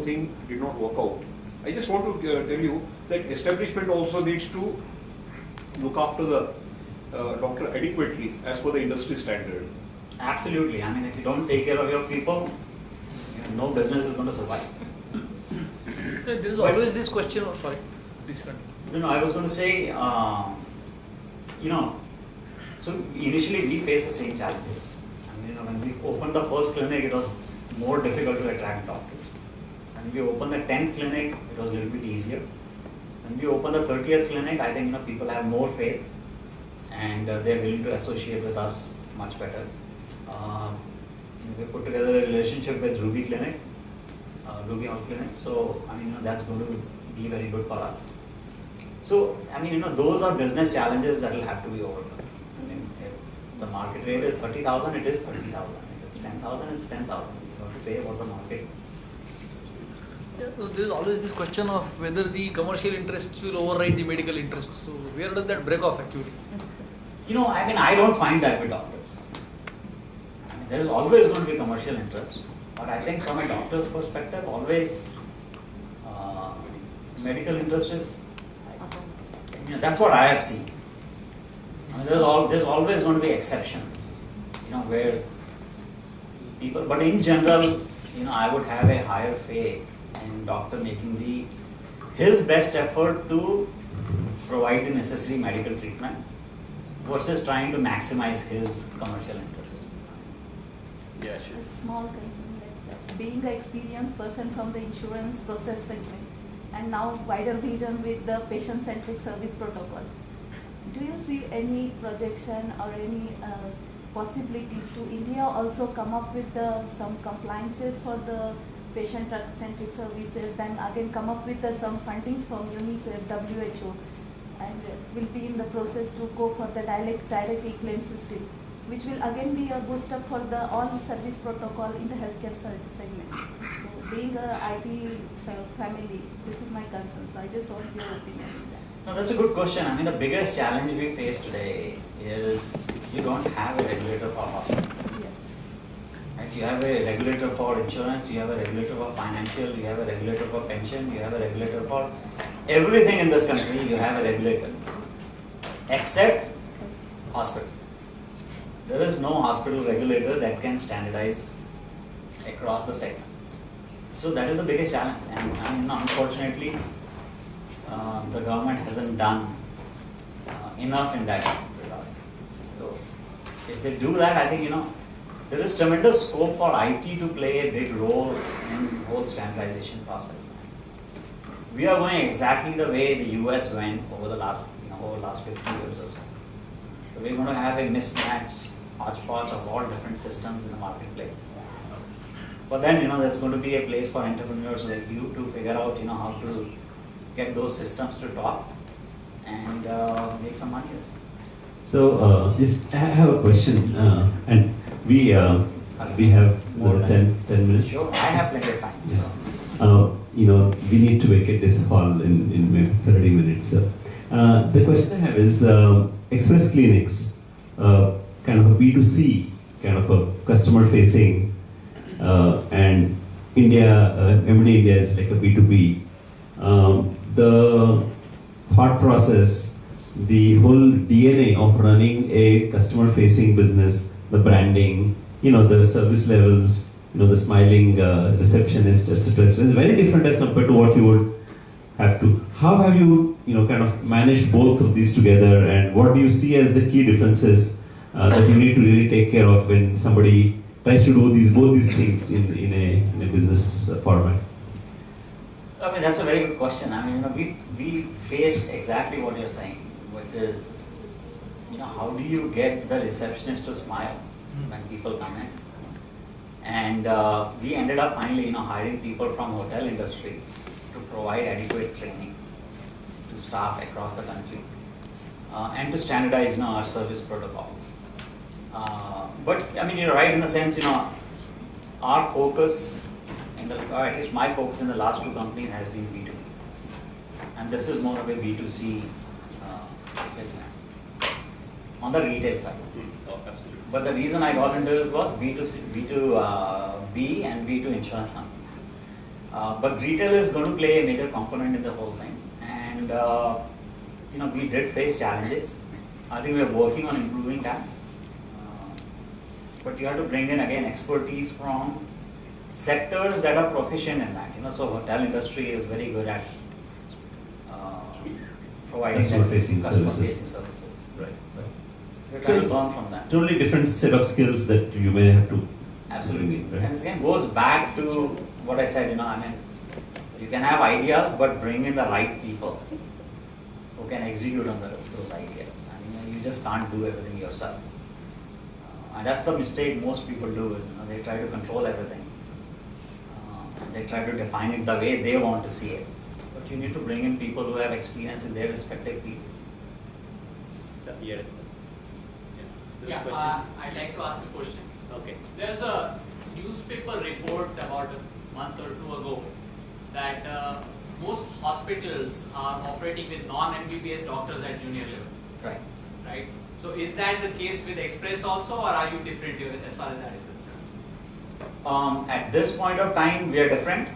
thing did not work out. I just want to tell you that establishment also needs to look after the doctor adequately as per the industry standard. Absolutely. I mean, if you don't take care of your people, no business is going to survive. There is always this question of, sorry, please continue. I was going to say, so initially we faced the same challenges. I mean, when we opened the first clinic, it was more difficult to attract doctors. When we opened the 10th clinic, it was a little bit easier. When we opened the 30th clinic, I think people have more faith and they're willing to associate with us much better. We put together a relationship with Ruby Clinic, Ruby Health Clinic. So I mean, that's going to be very good for us. So I mean, those are business challenges that will have to be overcome. I mean, if the market rate is 30,000, it is 30,000. If it's 10,000, it's 10,000. You have to pay what the market. Yeah, so there is always this question of whether the commercial interests will override the medical interests. So where does that break off actually? I mean, I don't find that with doctors. I mean, there is always going to be commercial interest, but I think from a doctor's perspective, always medical interest is. That's what I have seen. I mean, there's always going to be exceptions, where people. But in general, I would have a higher faith in doctor making his best effort to provide the necessary medical treatment versus trying to maximize his commercial interest. Yeah, sure. A small concern that being an experienced person from the insurance process segment and now wider vision with the patient-centric service protocol, do you see any projection or any possibilities to India also come up with some compliances for the patient-centric services, then again come up with some fundings from UNICEF, WHO, and will be in the process to go for the direct e-claim system, which will again be a boost up for the all service protocol in the healthcare segment. So being a IT family, this is my concern. So I just want your opinion on that. No, that's a good question. I mean, the biggest challenge we face today is you don't have a regulator for hospitals. Yeah. Right? You have a regulator for insurance, you have a regulator for financial, you have a regulator for pension, you have a regulator for everything in this country. You have a regulator, except hospital. There is no hospital regulator that can standardize across the segment. So that is the biggest challenge, and unfortunately, the government hasn't done enough in that regard. So if they do that, I think there is tremendous scope for IT to play a big role in the whole standardization process. We are going exactly the way the US went over the last 50 years or so. So we're going to have a mismatch, hodgepodge of all different systems in the marketplace. But then, there's going to be a place for entrepreneurs like you to figure out, how to get those systems to talk and make some money. So, I have a question, and we have more than 10 minutes. Sure, I have plenty of time. So. We need to vacate this hall in maybe 30 minutes. So, the question I have is, Express Clinics, kind of a B2C, kind of a customer facing, and M&A India is like a B2B. The thought process, the whole DNA of running a customer facing business, the branding, the service levels, the smiling receptionist, etc., is very different as compared to what you would have to. How have you, kind of managed both of these together, and what do you see as the key differences that you need to really take care of when somebody tries to do both these things in a business format? I mean, that's a very good question. I mean, we faced exactly what you're saying, which is, how do you get the receptionist to smile when people come in? And we ended up finally, hiring people from hotel industry to provide adequate training to staff across the country and to standardize, our service protocols. But I mean, you're right in the sense, our focus, or at least my focus in the last two companies has been B2B, and this is more of a B2C business on the retail side. Oh, absolutely. But the reason I got into it was B2B and B2 insurance companies. But retail is going to play a major component in the whole thing. And we did face challenges. I think we are working on improving that. But you have to bring in again expertise from sectors that are proficient in that. So hotel industry is very good at providing Customer-facing customer-facing services. services. Right. We're So trying to it's learn from that. Totally different set of skills that you may have to. Absolutely. bring in, right? And again goes back to what I said, you can have ideas, but bring in the right people who can execute on those ideas. You just can't do everything yourself. And that's the mistake most people do is, they try to control everything. They try to define it the way they want to see it. But you need to bring in people who have experience in their respective fields. So, yeah. This Yeah, question. I'd like to ask a question. Okay. There's a newspaper report about a month or two ago that most hospitals are operating with non-MBBS doctors at junior level, Right. right? So is that the case with Express also, or are you different as far as that is concerned? At this point of time, we are different,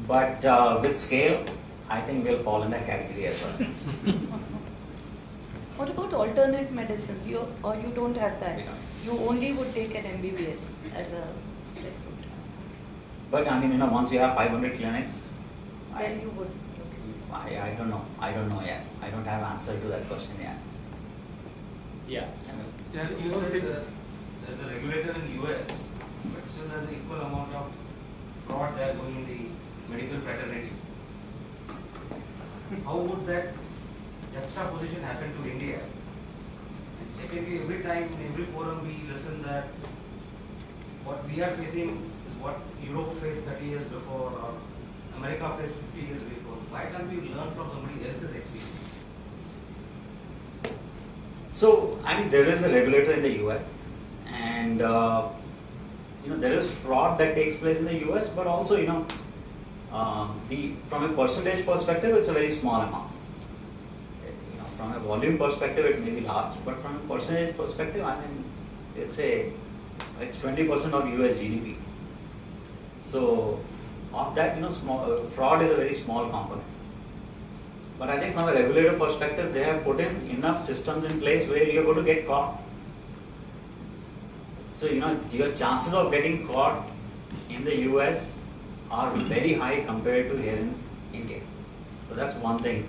but with scale, I think we'll fall in that category as well. What about alternate medicines? You don't have that. Yeah. You only would take an MBBS as a recruit. But once you have 500 clinics, Then you would. I don't know. I don't know yet. I don't have answer to that question yet. Yeah. Yeah, you said there's a regulator in US, but still there's an equal amount of fraud there going in the medical fraternity. How would that juxtaposition happen to India? And secondly, every time in every forum we listen that what we are facing is what Europe faced 30 years before or America faced 50 years before. Why can't we learn from somebody else's experience? So, there is a regulator in the US, and there is fraud that takes place in the US, but also, from a percentage perspective, it's a very small amount. From a volume perspective, it may be large, but from a percentage perspective, it's 20% of US GDP. So, of that, fraud is a very small component. But I think from a regulator perspective, they have put in enough systems in place where you're going to get caught. So, your chances of getting caught in the US are very high compared to here in India. So, that's one thing,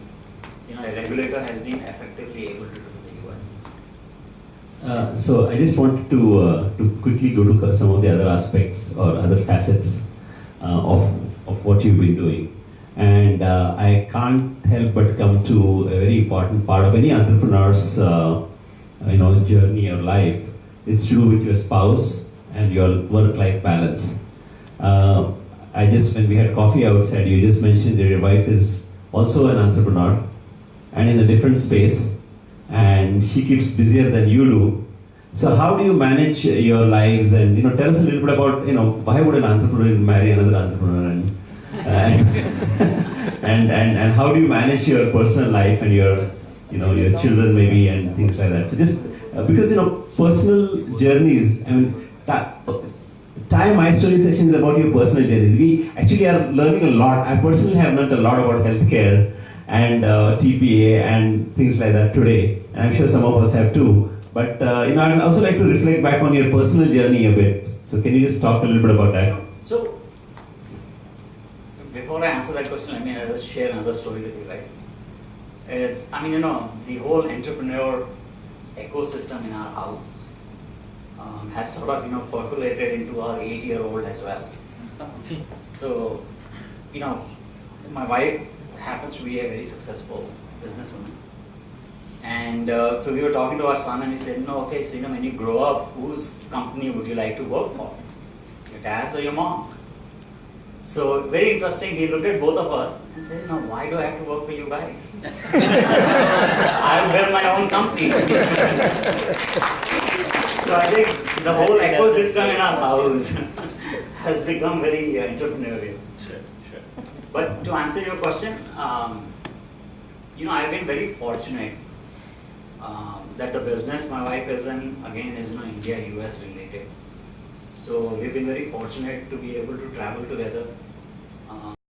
a regulator has been effectively able to do in the US. So I just wanted to quickly go to some of the other aspects or other facets of what you've been doing. And I can't help but come to a very important part of any entrepreneur's journey or life. It's to do with your spouse and your work-life balance. When we had coffee outside, you just mentioned that your wife is also an entrepreneur and in a different space, and she keeps busier than you do. So how do you manage your lives? And tell us a little bit about why would an entrepreneur marry another entrepreneur, and how do you manage your personal life and your children maybe and things like that. So just because personal journeys. Time My Story sessions about your personal journeys. We actually are learning a lot. I personally have learned a lot about healthcare and TPA and things like that today, and I'm sure some of us have too. But I'd also like to reflect back on your personal journey a bit. So can you just talk a little bit about that? So, before I answer that question, let me just share another story with you guys. The whole entrepreneur ecosystem in our house has sort of percolated into our 8-year-old as well. So, my wife happens to be a very successful businesswoman. And so we were talking to our son and he said, when you grow up, whose company would you like to work for? Your dad's or your mom's? So very interesting, he looked at both of us and said, why do I have to work for you guys? I'll build my own company. So I think the whole ecosystem in our house has become very entrepreneurial. Sure. But to answer your question, I've been very fortunate that the business my wife is in, again, is India-US related. So we've been very fortunate to be able to travel together.